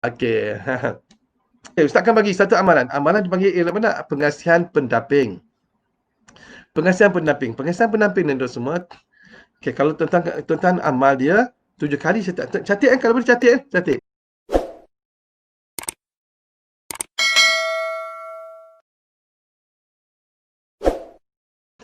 Okey. Ustaz akan bagi satu amalan. Amalan dipanggil ialah mana? Pengasihan pendamping. Pengasihan pendamping. Pengasihan pendamping ni tuan semua. Okey, kalau tuan-tuan amal dia 7 kali saya catat kan, kalau boleh catat kan? Catat.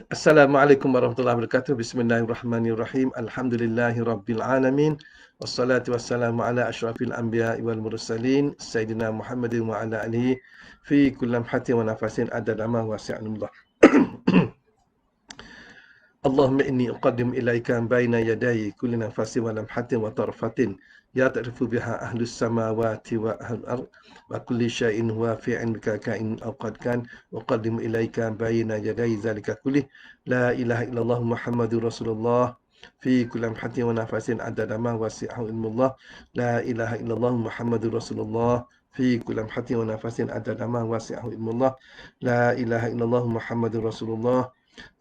Assalamualaikum warahmatullahi wabarakatuh. Bismillahirrahmanirrahim. Alhamdulillahirabbil alamin. Wassalatu wassalamu ala asyrafil anbiya'i wal mursalin sayyidina Muhammadin wa ala alihi fi kulli lamhatin wa nafasin adada ma wasi'anullah. Allahumma inni uqaddim ilaika baina yaday kulli nafasin wa lamhatin wa tarfatin ya ta'rifu biha ahlus samawati wa ahlul ard wa kulli syai'in huwa fi 'ilmika ka'in aw qad kan uqaddim ilaika baina yaday zalika kulli la ilaha illallah Muhammadur Rasulullah fi kulli lamhatin wa nafasin adada ma wasi'ahu ilmullah la ilaha illallah Muhammadur Rasulullah fi kulli lamhatin wa nafasin adada ma wasi'ahu ilmullah la ilaha illallah Muhammadur Rasulullah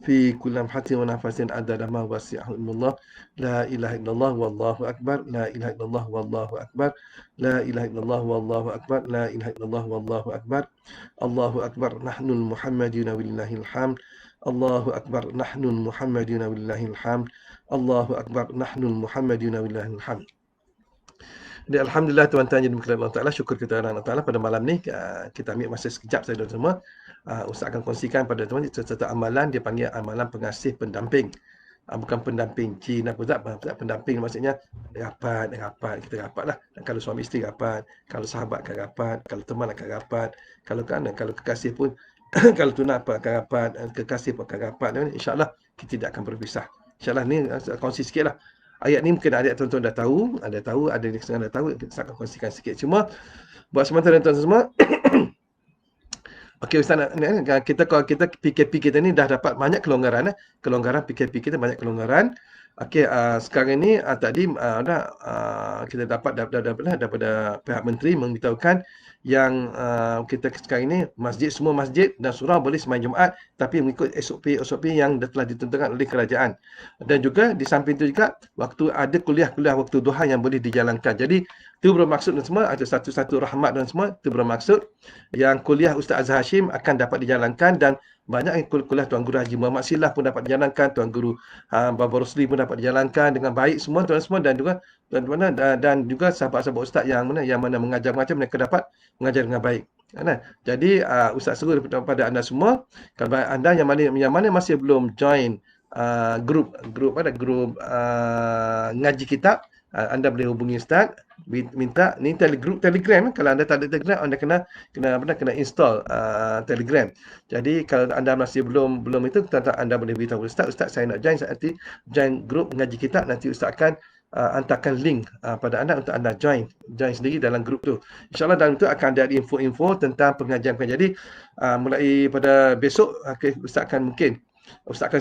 fi kulli lamhatin wa nafasin adada ma wasi'ahu ilmullah la ilaha illallah wallahu akbar la ilaha illallah wallahu akbar la ilaha illallah wallahu akbar la ilaha illallah wallahu akbar Allahu akbar nahnul muhammadina wallahil hamd Allahu akbar nahnul muhammadina wallahil hamd Allahu akbar nahnul muhammadina wallahil hamd. Jadi alhamdulillah tuan-tuan yang dimulakan Allah Taala, syukur kita Allah Taala pada malam ni kita ambil masa sekejap saja semua. Ustaz akan kongsikan pada teman satu amalan, dia panggil amalan pengasih pendamping. Bukan pendamping Cina apa tak, pendamping maksudnya rapat, kita rapat lah. Kalau suami isteri rapat, kalau sahabat akan rapat, kalau teman akan rapat, kalau kekasih pun kalau tunang apa akan rapat, kekasih pun akan rapat. InsyaAllah kita tidak akan berpisah. InsyaAllah ni kongsi sikit lah. Ayat ni mungkin adik tuan-tuan dah tahu, ada yang setengah dah tahu, kita akan kongsikan sikit. Cuma buat sementara tuan-tuan semua, okey Ustaz, kalau kita PKP kita ni dah dapat banyak kelonggaran. Kelonggaran PKP kita banyak kelonggaran. Okey, sekarang ni tadi kita dapat daripada pihak menteri memberitahukan yang kita sekarang ini semua masjid dan surau boleh sembahyang Jumaat tapi mengikut SOP yang telah ditentukan oleh kerajaan. Dan juga di samping itu juga waktu ada kuliah-kuliah waktu duha yang boleh dijalankan. Jadi itu bermaksud dan semua ada satu-satu rahmat dan semua itu bermaksud yang kuliah Ustaz Azhar Hashim akan dapat dijalankan dan banyak kuliah Tuan Guru Haji Muhammad Silah pun dapat dijalankan, Tuan Guru Baba Rosli pun dapat dijalankan dengan baik semua tuan semua dan juga dan juga sahabat-sahabat ustaz yang mana mengajar macam mereka dapat mengajar dengan baik. Jadi ustaz seru kepada anda semua, kalau anda yang mana masih belum join grup ngaji kitab, anda boleh hubungi ustaz, minta ni Telegram. Kalau anda tak ada Telegram, anda kena install Telegram. Jadi kalau anda masih belum itu, anda boleh beritahu ustaz saya nak join, nanti join grup ngaji kitab, nanti ustaz akan hantarkan link pada anda untuk anda join sendiri dalam grup tu. InsyaAllah dalam tu akan ada info-info tentang pengajian. Jadi mulai pada besok ustaz akan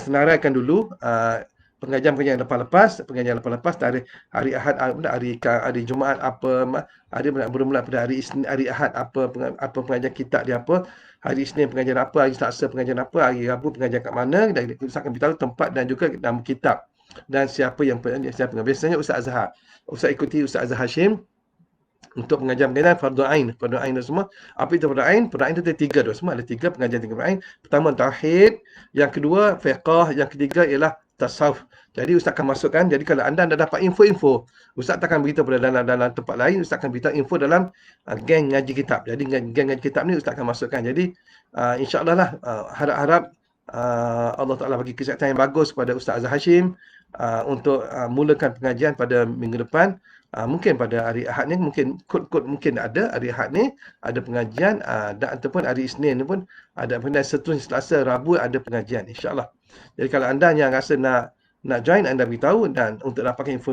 senaraikan dulu pengajian lepas tarikh hari Ahad, hari Jumaat bermula pada hari Isnin, hari Ahad apa pengajian kitab dia apa, hari Isnin pengajian apa, hari Selasa pengajian apa, hari Rabu pengajian kat mana, dan Ustaz akan beritahu tempat dan juga nama kitab dan siapa biasanya Ustaz Azhar. Ustaz ikuti Ustaz Azhar Hashim untuk pengajian fardu ain dan semua. Apa itu fardu ain? Fardu ain itu ada 3 semua, ada 3 pengajian fardu ain. Pertama tauhid, yang kedua fiqh, yang ketiga ialah tasawuf. Jadi ustaz akan masukkan. Jadi kalau anda dapat info-info, ustaz tak akan beritahu pada dalam tempat lain, ustaz akan beritahu info dalam geng ngaji kitab. Jadi geng ngaji kitab ni ustaz akan masukkan. Jadi insya-Allah lah, harap Allah Taala bagi kesihatan yang bagus kepada Ustaz Azhar Hashim untuk mulakan pengajian pada minggu depan. Mungkin pada hari Ahad ni mungkin mungkin ada hari Ahad ni ada pengajian, dan ataupun hari Isnin ni pun ada pengajian, Selasa, Rabu ada pengajian, insya-Allah. Jadi kalau anda yang rasa nak join, anda beritahu, dan untuk dapatkan info,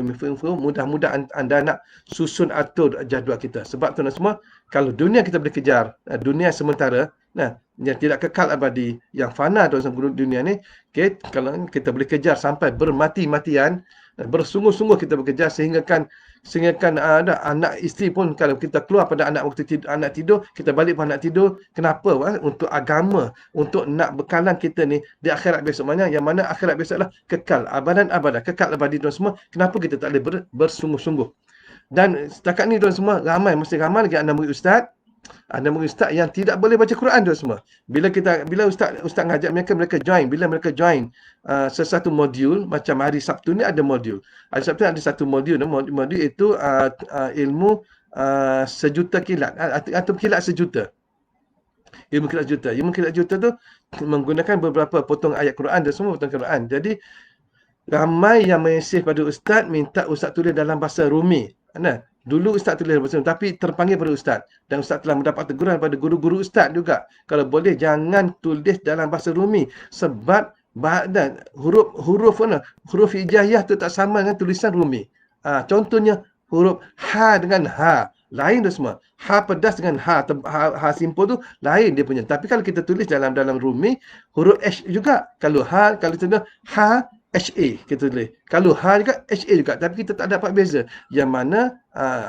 mudah-mudahan anda nak susun atur jadual kita. Sebab tuan-tuan semua, kalau dunia kita boleh kejar, dunia sementara, yang tidak kekal abadi, yang fana dalam dunia ni, okay, kalau kita boleh kejar sampai bermati-matian, bersungguh-sungguh kita bekerja sehingga ada anak isteri pun, kalau kita keluar pada anak tidur, kita balik pada anak tidur. Kenapa? Untuk agama, untuk nak bekalan kita ni di akhirat besok. Yang mana akhirat besok lah kekal abadan, kekal abadi tuan semua. Kenapa kita tak boleh bersungguh-sungguh? Dan setakat ni tuan semua, masih ramai lagi anda murid ustaz. Anda murid ustaz yang tidak boleh baca Quran tuan semua. Bila ustaz ngajak mereka join, bila mereka join sesuatu modul, macam hari Sabtu ni ada modul. Hari Sabtu ada satu modul, modul itu ilmu sejuta kilat atau kilat sejuta. Ilmu kilat juta. Ilmu kilat juta tu menggunakan beberapa potong ayat Quran dan semua potong Quran. Jadi ramai yang mesej pada ustaz minta ustaz tulis dalam bahasa Rumi. Nah, dulu ustaz tulis dalam bahasa Rumi tapi terpanggil pada ustaz dan ustaz telah mendapat teguran pada guru-guru ustaz juga. Kalau boleh jangan tulis dalam bahasa Rumi sebab dan huruf hijaiyah tu tak sama dengan tulisan Rumi. Contohnya huruf ha dengan ha. Lain tu semua. Ha pedas dengan ha simpul tu lain dia punya. Tapi kalau kita tulis dalam Rumi, huruf H juga. Kalau contoh ha HA kita tulis. Kalau ha juga HA juga. Tapi kita tak dapat beza. Yang mana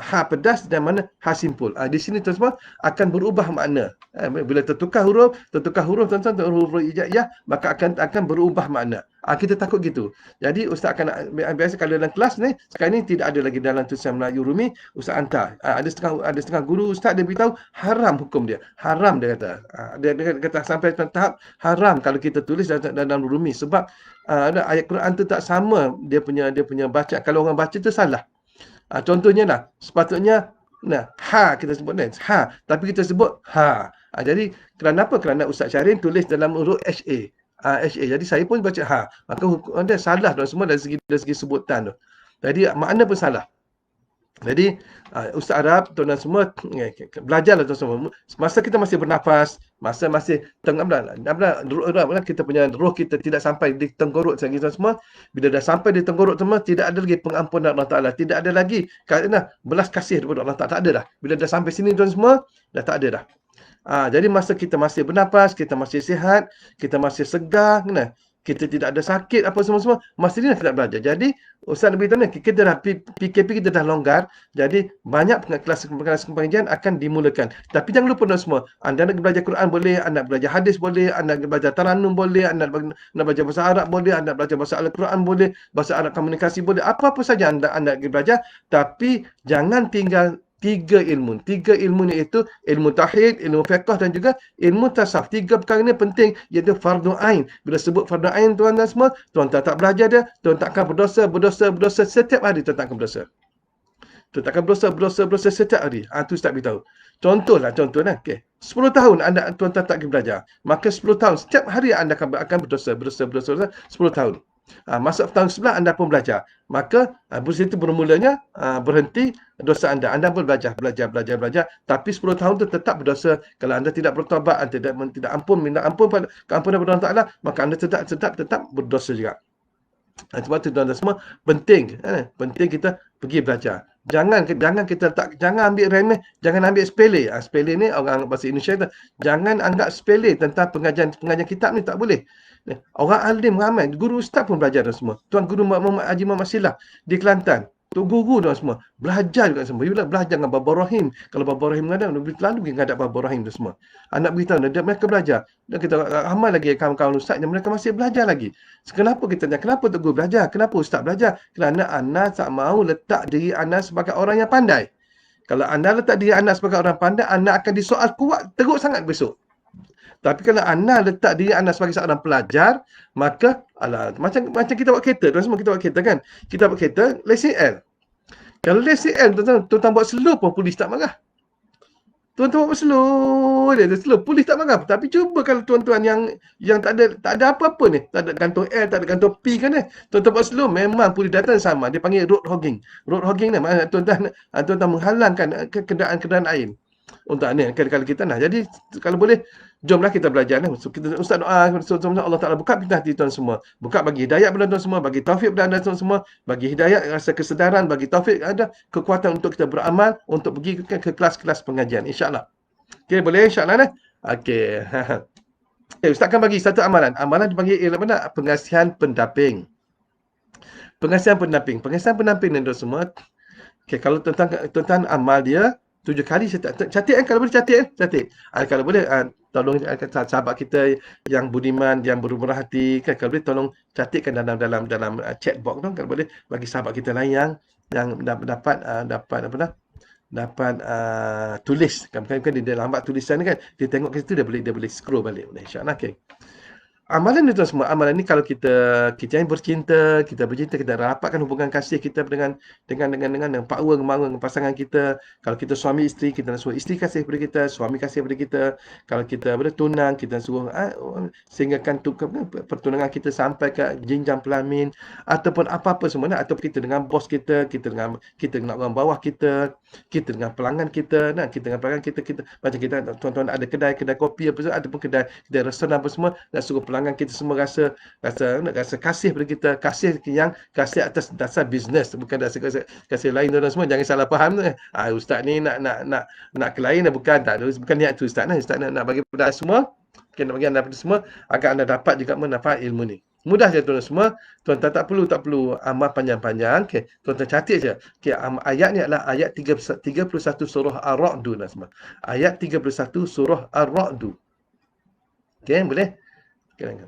ha pedas dan mana ha simpul. Di sini tu semua akan berubah makna. Bila tertukar huruf tuan-tuan, huruf hijaiyah, maka akan berubah makna. Kita takut gitu. Jadi ustaz akan biasa kalau dalam kelas ni sekarang ni tidak ada lagi dalam tulisan Melayu Rumi, ustaz hantar. Ada setengah guru ustaz dia beritahu haram hukum dia. Haram dia kata. Dia kata sampai tahap haram kalau kita tulis dalam Rumi sebab ayat Quran tu tak sama dia punya baca. Kalau orang baca tu salah. Contohnya lah, sepatutnya ha kita sebut ni, ha, tapi kita sebut ha. Jadi kenapa? Kerana Ustaz Syahrin tulis dalam huruf HA. HA. Jadi saya pun baca ha. Maka hukum dia salah dan semua dari segi sebutan tu. Jadi makna pun salah. Jadi Ustaz Arab tuan-tuan semua belajarlah tuan semua. Masa kita masih bernafas, masa masih kita punya roh kita tidak sampai di tenggorok lagi tuan semua. Bila dah sampai di tenggorok semua, tidak ada lagi pengampunan Allah Taala, tidak ada lagi kerana belas kasih daripada Allah Taala, tak ada dah. Bila dah sampai sini tuan semua, dah tak ada dah. Jadi masa kita masih bernafas, kita masih sihat, kita masih segar, kita tidak ada sakit apa semua, masa ni kita belajar. Jadi Ustaz Nabi beritahu kita dah PKP kita dah longgar, jadi banyak kelas pengajian akan dimulakan. Tapi jangan lupa semua, anda nak belajar Quran boleh, anda nak belajar hadis boleh, anda nak belajar Tarannum boleh, anda nak belajar bahasa Arab boleh, anda nak belajar bahasa Al-Quran boleh, bahasa Arab komunikasi boleh, apa-apa saja anda nak belajar, tapi jangan tinggal tiga ilmu ni iaitu ilmu tauhid, ilmu fiqh dan juga ilmu tasawuf. Tiga perkara ni penting iaitu fardu ain. Bila sebut fardu ain tuan-tuan semua, tuan-tuan tak belajar dia, tuan-tuan akan berdosa setiap hari, tuan-tuan akan berdosa. Tuan-tuan akan berdosa setiap hari. Tu Ustaz beritahu. Contoh. Okey. 10 tahun anda tuan-tuan tak belajar. Maka 10 tahun setiap hari anda akan berdosa 10 tahun. Masuk tahun sebelah anda pun belajar. Maka itu bermulanya berhenti dosa anda. Anda pun belajar. Tapi 10 tahun itu tetap berdosa. Kalau anda tidak bertaubat, anda tidak minta ampun pada keampunan Allah Taala, maka anda tetap berdosa juga. Sebab itu tuan-tuan semua penting kita pergi belajar. Jangan ambil remeh, jangan ambil sepele. Sepele ni orang bahasa Indonesia tu, jangan anggap sepele tentang pengajian kitab ni, tak boleh. Orang alim ramai, guru ustaz pun belajar dan semua. Tuan Guru Muhammad Haji Muhammad Silah di Kelantan, tu guru dan semua belajar juga semua. Bila belajar dengan Baba Rahim, kalau Baba Rahim mengadap, lalu mengadap Baba Rahim dan semua. Anak beritahu mereka belajar. Dan kita ramai lagi kawan-kawan ustaz yang mereka masih belajar lagi. Kenapa kita tanya, kenapa tu guru belajar? Kenapa ustaz belajar? Kerana anda tak mahu letak diri anda sebagai orang yang pandai. Kalau anda letak diri anda sebagai orang pandai, anda akan disoal kuat teruk sangat besok. Tapi kalau anda letak diri anda sebagai seorang pelajar, maka macam kita buat kereta, semua kita buat kereta kan. Kita buat kereta lesen L. Kalau lesen L tuan-tuan buat slow pun polis tak marah. Tuan-tuan buat slow dia slow, polis tak marah. Tapi cuba kalau tuan-tuan yang tak ada apa-apa ni, tak ada gantung L, tak ada gantung P kan ni. Tuan-tuan buat slow, memang polis datang sama. Dia panggil road hogging. Road hogging ni tuan-tuan menghalangkan kenderaan lain. Untuk ni kalau kita jadi kalau boleh jomlah kita belajar ni. Ustaz doa Allah Taala buka pintu hati tuan semua. Buka bagi hidayah kepada tuan semua, bagi taufik kepada tuan semua, bagi hidayah, rasa kesedaran, bagi taufik, ada kekuatan untuk kita beramal, untuk pergi ke kelas-kelas pengajian insya-Allah. Okey, boleh insya-Allah ni. Okey. Ustaz akan bagi satu amalan. Amalan dipanggil pengasihan pendamping. Pengasihan pendamping ni tuan semua. Okey, kalau tuan-tuan amal dia 7 kali catat kalau boleh catat. Kalau boleh tolong sahabat kita yang budiman, yang bermurah hati kan, kalau boleh tolong catatkan dalam chat box tu, kalau boleh bagi sahabat kita lain yang dapat dapat apa dah? Dapat tulis kan dia lambat tulisan ni kan. Dia tengok kat situ dia boleh scroll balik. InsyaAllah okey. Amalan itu semua, amalan ni kalau kita yang bercinta, kita rapatkan hubungan kasih kita dengan partner, dengan pasangan kita. Kalau kita suami isteri, kita nak suruh isteri kasih kepada kita, suami kasih kepada kita. Kalau kita bertunang, kita suruh sehinggakan pertunangan kita sampai ke jenjang pelamin ataupun apa-apa semua nah, ataupun kita dengan bos kita dengan orang bawah kita dengan pelanggan kita, kita dengan pelanggan kita macam kita tuan-tuan ada kedai kopi apa semua ataupun kedai restoran apa semua, nak suruh pelanggan kita semua rasa kasih pada kita, kasih atas dasar bisnes, bukan dasar kasih lain tuan semua. Jangan salah faham tu. Ustaz ni nak ke lain, bukan tak ada, bukan niat tu ustaz nak bagi pada semua, nak bagi anda pada semua agar anda dapat juga manfaat ilmu ni. Mudah je tuan semua. Tuan-tuan tak perlu amal panjang-panjang. Okey, tuan-tuan catat je. Okey, ayat ni adalah ayat 31 surah Ar-Ra'd semua. Ayat 31 surah Ar-Ra'd. Okey, boleh?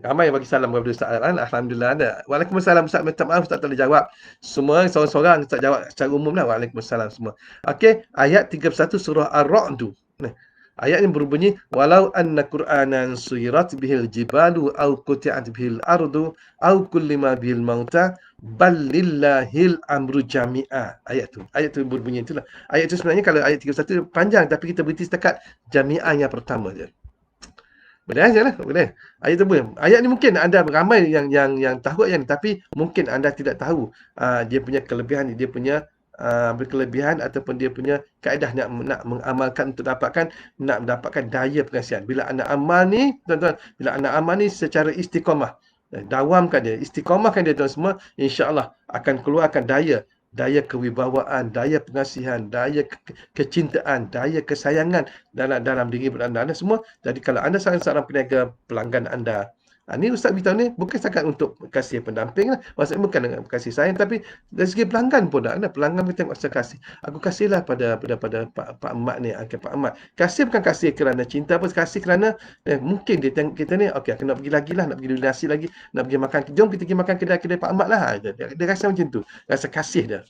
Ramai yang bagi salam kepada Ustaz. Alhamdulillah ada. Waalaikumsalam Ustaz. Minta maaf Ustaz tak boleh jawab. Semua seorang-seorang Ustaz jawab secara umum lah. Waalaikumsalam semua. Okey, ayat 31 surah Ar-Ra'd. Ayat yang berbunyi walau anna Qur'anan suyirat bihil jibalu aw quti'at bihil ardu aw kullima bihil mauta bal lillahil amru jami'a. Ayat tu berbunyi itulah. Ayat tu sebenarnya kalau ayat 31 panjang tapi kita berhenti setakat jami'ah yang pertama je. Boleh aja lah, boleh. Ayat tu boleh. Ayat ni mungkin anda ramai yang tahu ayat ni, tapi mungkin anda tidak tahu dia punya kelebihan, dia punya berkelebihan ataupun dia punya kaedah nak mengamalkan untuk mendapatkan daya pengasihan. Bila anda amal ni, tuan-tuan, bila anda amal ni secara istiqamah, dawamkan dia, istiqamahkan dia tuan semua, insya-Allah akan keluarkan daya kewibawaan, daya pengasihan, daya kecintaan, daya kesayangan dalam diri anda semua. Jadi kalau anda seorang peniaga, pelanggan anda, ni Ustaz beritahu ni bukan setakat untuk kasih pendamping lah. Maksudnya bukan dengan kasih sayang, tapi dari segi pelanggan pun ada. Pelanggan pun tengok saya kasih. Aku kasihlah pada Pak Mat ni. Pak Mat. Kasih bukan kasih kerana cinta apa, kasih kerana mungkin dia tengok kita ni, okey aku nak pergi lagi lah, nak pergi donasi lagi, nak pergi makan. Jom kita pergi makan kedai Pak Mat lah. Dia rasa macam tu. Rasa kasih dia.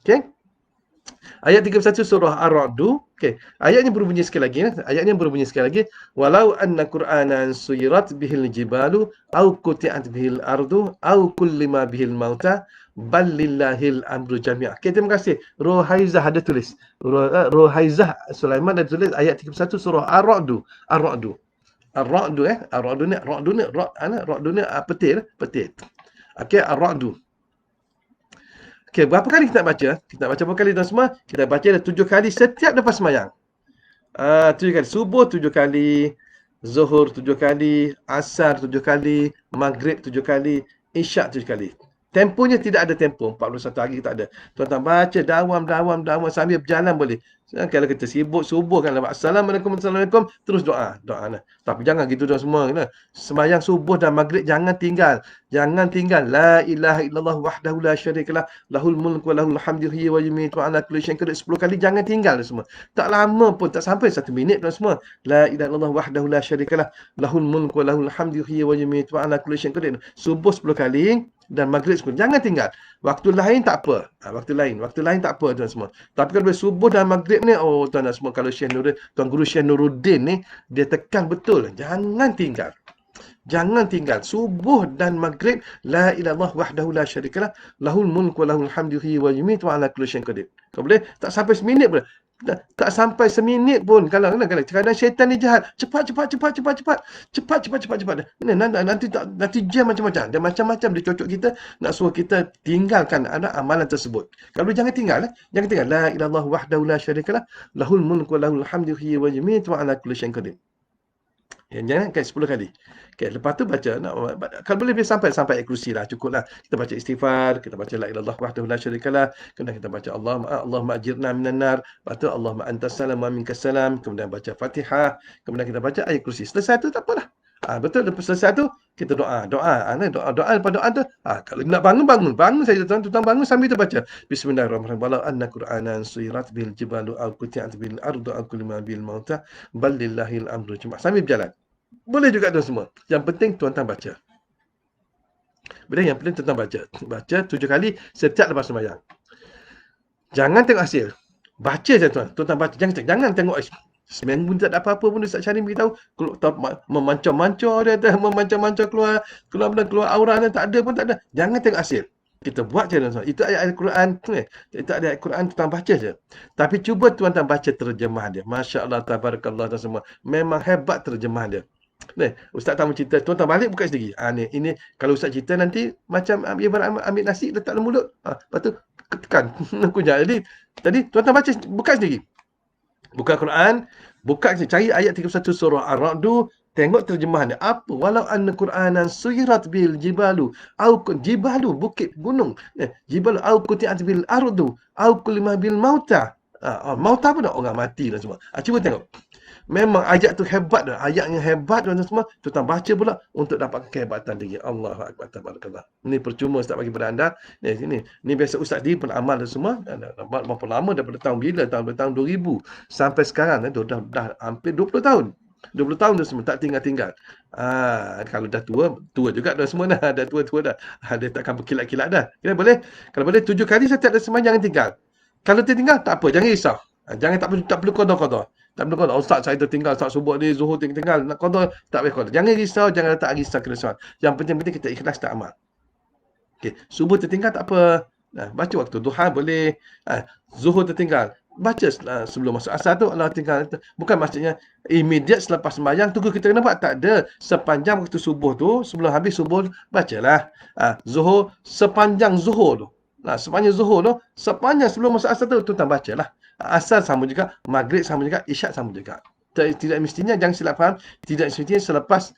Okey. Ayat 31 surah Ar-Ra'd. Okey. Ayatnya berbunyi sekali lagi. Walau anna Qur'anan suyirat bihil jibalu aw quti'at bihil ardu aw kullima bihil mauta bal lillahil amru jami'ah. Okey, terima kasih. Rohaizah ada tulis. Rohaizah Sulaiman ada tulis ayat 31 surah Ar-Ra'd. Ar-Ra'd ni petir. Okey, Ar-Ra'd. Okey, berapa kali kita nak baca? Kita nak baca berapa kali tuan semua? Kita baca dah 7 kali setiap lepas sembahyang. 7 kali. Subuh 7 kali, Zuhur 7 kali, Asar 7 kali, Maghrib 7 kali, Isyak 7 kali. Temponya tidak ada tempo. 41 hari tak ada. Tuan-tuan baca dawam sambil berjalan boleh. Kalau kita sibuk subuh kan, Assalamualaikum, terus doa. Tapi jangan gitu dah semua. Sembahyang subuh dan maghrib jangan tinggal. La ilaha illallah wahdahu la syarikalah lahul mulku wa lahul hamdu wa yumiitu wa ala kulli syai'in qadir. 10 kali jangan tinggal semua. Tak lama pun, tak sampai 1 minit dah semua. La ilaha illallah wahdahu la syarikalah lahul mulku wa lahul hamdu wa yumiitu wa ala kulli syai'in qadir. Subuh 10 kali dan maghrib 10. Jangan tinggal. Waktu lain tak apa. Waktu lain tak apa tuan semua. Tapi kalau subuh dan maghrib ni, tuan semua, kalau Tuan Guru Syekh Nuruddin ni, dia tekan betul. Jangan tinggal. Subuh dan maghrib, la ilallah wahdahu la syarikalah, lahul mulku wa lahul hamdu wa yumiitu wa ala kulli syai'in qadir. Kau boleh tak sampai seminit pun. Tak sampai seminit pun. Kalau kadang syaitan ni jahat. Cepat. Nanti jam macam-macam. Dia macam-macam dia cocok kita, nak suruh kita tinggalkan amalan tersebut. Kalau jangan tinggal. La ilallah wahdahu la syarikalah, lahul mulku wa lahul hamdu wa yumiitu wa ala kulli syai'in qadir. Jangan 10 kali. Okay, lepas tu baca, kalau boleh sampai ayat kursi lah, cukup lah. Kita baca istighfar, kita baca la ilallah wahdahu la syarikalah, kemudian kita baca Allahumma ajirna minan nar, lepas tu Allahumma antas salam wa minkas salam, kemudian baca Fatihah, kemudian kita baca ayat kursi. Selesai tu tak apalah. Betul, lepas selesai tu kita doa lepas doa tu, kalau nak bangun saja tuan bangun sambil tu baca bismillahirrahmanirrahim walau anna qur'anan suyirat bil jibalu aw quti'at bil ardu aw kulima bil mauta bal lillahil amru cuma sambil berjalan. Boleh juga tuan semua. Yang penting tuan-tuan baca. Boleh, yang penting tuan-tuan baca 7 kali setiap lepas sembahyang. Jangan tengok hasil. Baca je tuan. Tuan baca. Jangan tengok seminggu tak ada apa-apa pun Ustaz Syarif beritahu. Memancar-mancar dia tu. Memancar-mancar keluar aura dia. Tak ada pun tak ada. Jangan tengok hasil. Kita buat je tuan. Itu ayat Al-Quran. Itu ayat Al-Quran tuan baca je. Tapi cuba tuan baca terjemah dia. Masya Allah, tabarakallah dan semua. Memang hebat terjemah dia. Ni, Ustaz tamu cerita, tuan balik buka sendiri. Ni, ini kalau Ustaz cerita nanti macam ibarat ambil nasi letak dalam mulut. Lepas tu tekan. Kunyah. Jadi tuan baca, buka sendiri. Buka Quran, buka cari ayat 31 surah Ar-Ra'd, tengok terjemahan dia. Apa? Walau anna Qur'anan suyirat bil jibalu jibalu bukit gunung. Jibalu au quti'at bil ardu au kulima bil mauta. Mauta apa dah? Orang mati lah semua. Cuba tengok. Memang ayat tu hebat dah. Ayat yang hebat tuan semua. Tuan baca pula untuk dapat kehebatan lagi. Allahu akbar tabarakallah. Ini percuma Ustaz bagi kepada anda. Ni biasa Ustaz dia pernah amal dan semua. Berapa lama daripada tahun bila? Tahun 2000 sampai sekarang dah hampir 20 tahun. 20 tahun tu semua tak tinggal-tinggal. Kalau dah tua juga dah semua dah. Dah tua-dah. Dia takkan berkilat-kilat dah. Kira boleh? Kalau boleh 7 kali saya tak ada sembahyang tinggal. Kalau tertinggal tak apa, jangan risau. Jangan tak perlu qada. Tak perlu qada. Ustaz saya tertinggal, Ustaz subuh ni zuhur tinggal, nak qada tak payah qada. Jangan risau, jangan letak risau kena soal. Yang penting kita ikhlas tak amal. Okey, subuh tertinggal tak apa. Baca waktu duha boleh. Zuhur tertinggal, baca sebelum masuk asar tu Allah tinggal. Bukan maksudnya immediate selepas sembahyang tunggu kita kena buat, tak ada. Sepanjang waktu subuh tu, sebelum habis subuh bacalah. Zuhur sepanjang zuhur tu. Sepanjang zuhur tu, sepanjang sebelum masuk asar tu tuan bacalah. Asar sama juga, maghrib sama juga, isyak sama juga. Tidak mestinya, jangan silap faham, tidak mestinya selepas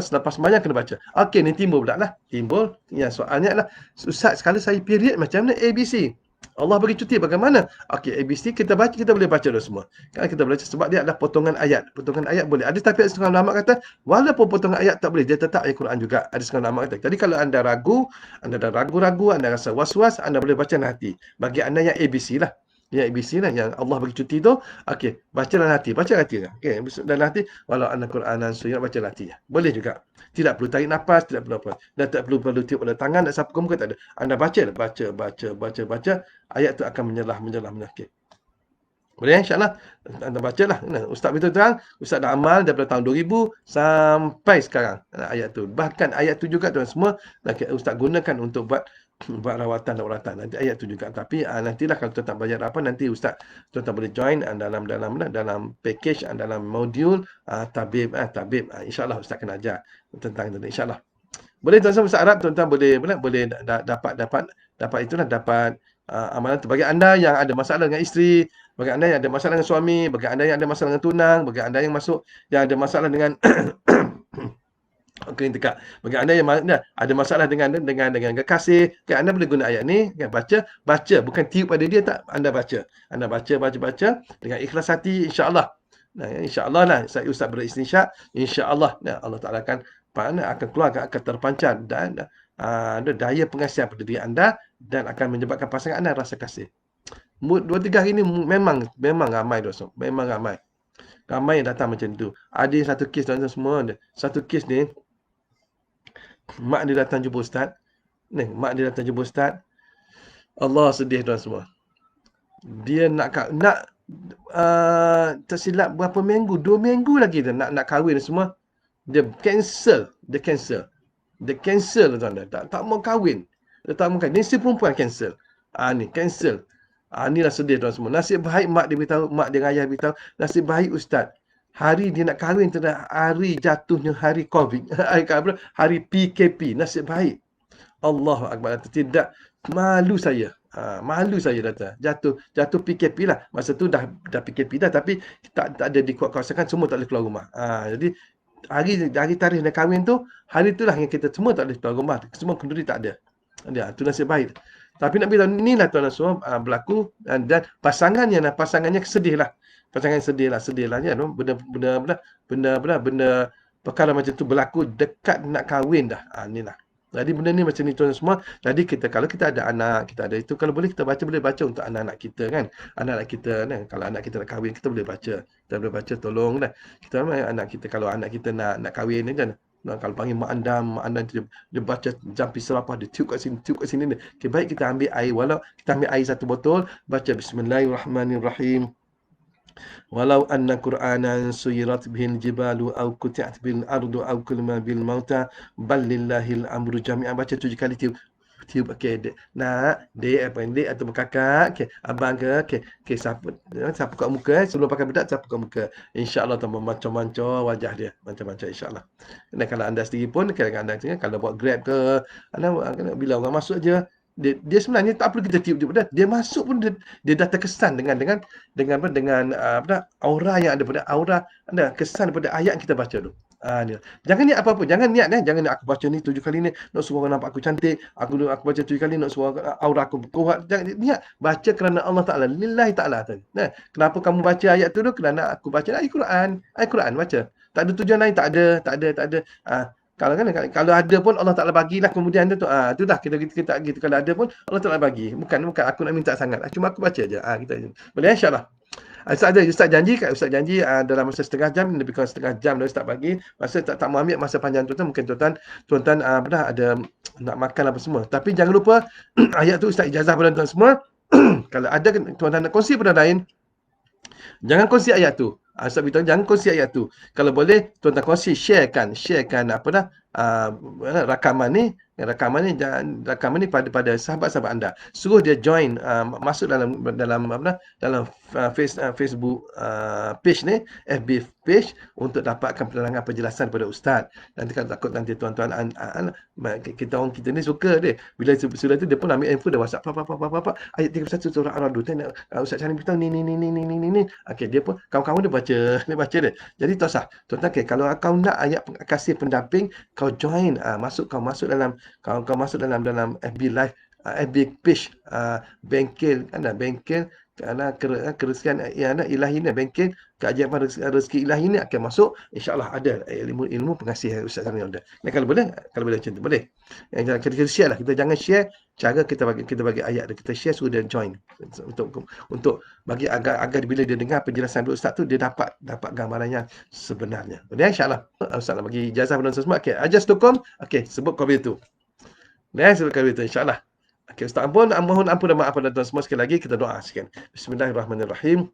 selepas sembahyang kena baca. Okey, ni timbul pula lah. Timbul, ya soalnya adalah, Ustaz, sekali saya period macam mana ABC? Allah bagi cuti bagaimana? Okey, ABC kita baca, kita boleh baca dah semua. Kan kita boleh baca sebab dia adalah potongan ayat. Potongan ayat boleh. Ada tapi setengah ulama kata, walaupun potongan ayat tak boleh, dia tetap ayat Quran juga. Ada setengah ulama kata. Jadi kalau anda ragu, anda dah ragu-ragu, anda rasa was-was, anda boleh baca nanti. Bagi anda yang ABC lah. Yang ABC lah, yang Allah bagi cuti tu. Okey, bacalah nanti. Baca nanti lah. Okey, dan nanti, walau anna Qur'anan suyirat, baca nanti. Boleh juga. Tidak perlu tarik nafas, tidak perlu apa. Dan tak perlu tiup pada tangan, dan sapu muka, tak ada. Anda baca. Ayat tu akan menyelah. Okey. Boleh insyaAllah. Anda bacalah. Ustaz betul terang. Ustaz dah amal daripada tahun 2000 sampai sekarang. Ayat tu. Bahkan ayat tu juga tuan semua, Ustaz gunakan untuk buat rawatan. Nanti ayat tu juga. Tapi nantilah kalau tuan tak bayar apa, nanti Ustaz tuan boleh join dalam package, dalam modul tabib. InsyaAllah Ustaz akan ajar tentang itu. InsyaAllah. Boleh tuan-tuan, Ustaz harap tuan-tuan boleh dapat itulah, dapat amalan tu. Bagi anda yang ada masalah dengan isteri, bagi anda yang ada masalah dengan suami, bagi anda yang ada masalah dengan tunang, bagi anda yang ada masalah dengan tekak. Bagi anda yang ada masalah dengan kekasih, kan anda boleh guna ayat ni, kan baca, bukan tiup pada dia, tak, anda baca. Anda baca dengan ikhlas hati, insya-Allah. Insya-Allah lah, Ustaz beristinsyak, insya-Allah Allah Taala akan keluar, akan terpancar dan ada daya pengasihan pada diri anda dan akan menyebabkan pasangan anda rasa kasih. 2-3 hari ni memang ramai dosa. Memang ramai. Ramai yang datang macam tu. Ada satu kes tuan-tuan semua. Satu kes ni, mak dia datang jumpa Ustaz. Allah sedih tuan semua. Dia nak tersilap berapa minggu, 2 minggu lagi dia nak kahwin semua. Dia cancel tuan-tuan. Tak mau kahwin. Dia tak mau kahwin. Ni si perempuan cancel. Ni cancel. Inilah sedih tuan semua. Nasib baik mak dia beritahu, mak dia ayah beritahu. Nasib baik Ustaz. Hari dia nak kahwin tu dah hari jatuhnya hari COVID. Hari PKP. Nasib baik. Allahu Akbar. Tidak, malu saya. Malu saya kata. Jatuh PKP lah. Masa tu dah PKP dah, tapi tak ada di kawasan, semua tak boleh keluar rumah. Jadi hari tarikh nak kahwin tu, hari itulah yang kita semua tak boleh keluar rumah. Semua kenduri tak ada. Itu nasib baik. Tapi nak beritahu, inilah tuan-tuan semua berlaku, dan pasangannya sedih lah. Pasangan sedih lah ya, benda perkara macam tu berlaku dekat nak kahwin dah. Inilah. Jadi benda ni macam ni tuan semua. Jadi kalau kita ada anak, kita ada itu, kalau boleh kita boleh baca untuk anak-anak kita kan. Anak-anak kita kan, kalau anak kita nak kahwin, kita boleh baca. Kita boleh baca, tolong dah. Kita anak kita, kalau anak kita nak kahwin ni kan, Nah, kalau panggil mak andam dia baca jampi serapah, dia tiup kat sini ni. Okay, baik kita ambil air, walau kita ambil air satu botol, baca Bismillahirrahmanirrahim. Walau anna Qur'anan suyirat bihil jibalu au quti'at bil ardu au kulma bil mauta bal lillahil amru jami'an. Baca 7 kali tiup. Okey, dek apa dek atau kakak, okey, abang ke, okey, sapu kat muka, sebelum pakai bedak sapu kat muka. Insya-Allah tambah macam-macam wajah dia, macam-macam insya-Allah. Dan kalau anda sendiri pun kadang-kadang anda tengok kalau buat Grab ke, anda bila orang masuk aja, dia sebenarnya tak perlu kita tiup dah. Dia masuk pun dia dah terkesan dengan aura yang ada pada aura anda, kesan pada ayat yang kita baca tu. Ni. Jangan niat apa-apa, jangan niat jangan niat aku baca ni 7 kali ni nak suruh orang nampak aku cantik, aku baca 7 kali nak suruh aura aku kuat. Jangan niat, baca kerana Allah Taala, lillahi taala. Nah, kenapa kamu baca ayat tu kerana aku baca ayat Quran baca. Tak ada tujuan lain, tak ada. Kalau ada pun Allah Taala bagilah kemudian tu tu dah kita gitu, kalau ada pun Allah Taala bagi. Bukan aku nak minta sangat. Cuma aku baca aja. Kita boleh insya-Allah. Ustaz janji dalam masa setengah jam, lebih kurang setengah jam dah Ustaz bagi. Masa tak mau ambil masa panjang tu mungkin tuan-tuan ada nak makan apa semua. Tapi jangan lupa ayat tu Ustaz ijazah pada tuan semua. Kalau ada tuan-tuan nak kongsi pada lain, jangan kongsi ayat tu. Ustaz beritahu jangan kongsi ayat tu. Kalau boleh tuan-tuan kongsi, sharekan rakaman ni pada sahabat-sahabat anda. Suruh dia join masuk dalam Facebook page ni, FB page untuk dapatkan penerangan penjelasan pada ustaz. Nanti kalau takut nanti tuan-tuan kita ni suka dia. Bila sudah tu dia pun ambil info dia WhatsApp ayat 31 surah Ar-Ra'd. Ustaz cari beritahu ni. Okey, dia pun kawan-kawan dia baca dia. Jadi tak usah. Tuan-tuan kalau kau nak ayat kasih pendamping, kau join kau masuk dalam FB live, FB page bengkel kerana keresian ilahi ni, bengkel keajaiban rezeki ilahi ni akan masuk, insya-Allah ada ilmu pengasih Ustaz Sani ada. Dan kalau boleh macam tu boleh. Yang kita share lah, kita jangan share cara kita bagi ayat dia, kita share suruh dia join untuk bagi agar bila dia dengar penjelasan Ustaz tu dia dapat gambaran yang sebenarnya. Boleh insya-Allah. Ustaz nak bagi ijazah pada semua. Okey, ajaz.com. Okey, sebut kopi tu. Sebut kopi tu insya-Allah. Okey, Ustaz mohon ampun dan maaf pada tuan semua. Sekali lagi kita doa sikit. Bismillahirrahmanirrahim.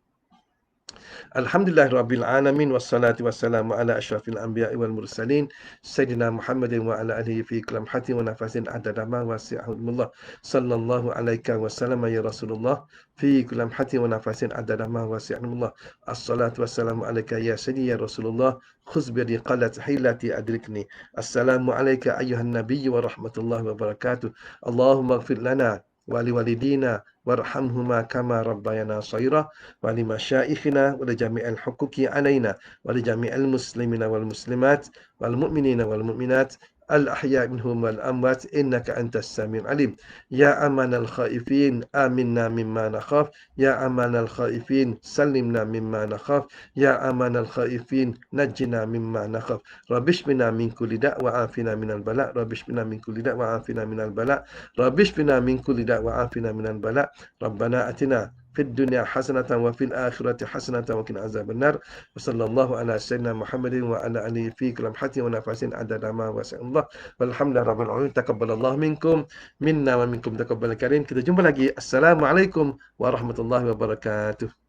Alhamdulillahirabbil alamin wassalatu wassalamu ala asyrafil anbiya'i wal mursalin sayyidina Muhammadin wa ala alihi fi kulli lamhatin wa nafasin adada ma wasi'ahumullah sallallahu alaika wasallam ya Rasulullah fi kulli lamhatin wa nafasin adada ma wasi'ahumullah. Assalatu wassalamu alayka ya sayyidi ya Rasulullah khudh bi qalat hilati adrikni. Assalamu alayka ayyuhan nabiy wa rahmatullahi wa barakatuh. Allahumma ighfir lana ولوالدينا وارحمهما كما ربيانا صغيرا ولمشايخنا ولجميع الحقوق علينا ولجميع المسلمين والمسلمات والمؤمنين والمؤمنات الأحياء منهم والأموات إنك أنت السميع العليم. يا أمان الخائفين آمنا مما نخاف. يا أمان الخائفين سلمنا مما نخاف. يا أمان الخائفين نجنا مما نخاف. رب اشفنا من كل داء وعافنا من البلاء. رب اشفنا من كل داء وعافنا من البلاء. رب اشفنا من كل داء وعافنا من البلاء. ربنا أتنا في الدنيا حسنة وفي الآخرة حسنة وقنا عذاب النار. وصلى الله على سيدنا محمد وعلى آله في كل لمحة ونفس عدد ما وسع الله. والحمد لله رب العالمين. تقبل الله منكم منا ومنكم تقبل الكريم. Kita jumpa lagi. Assalamualaikum warahmatullahi wabarakatuh.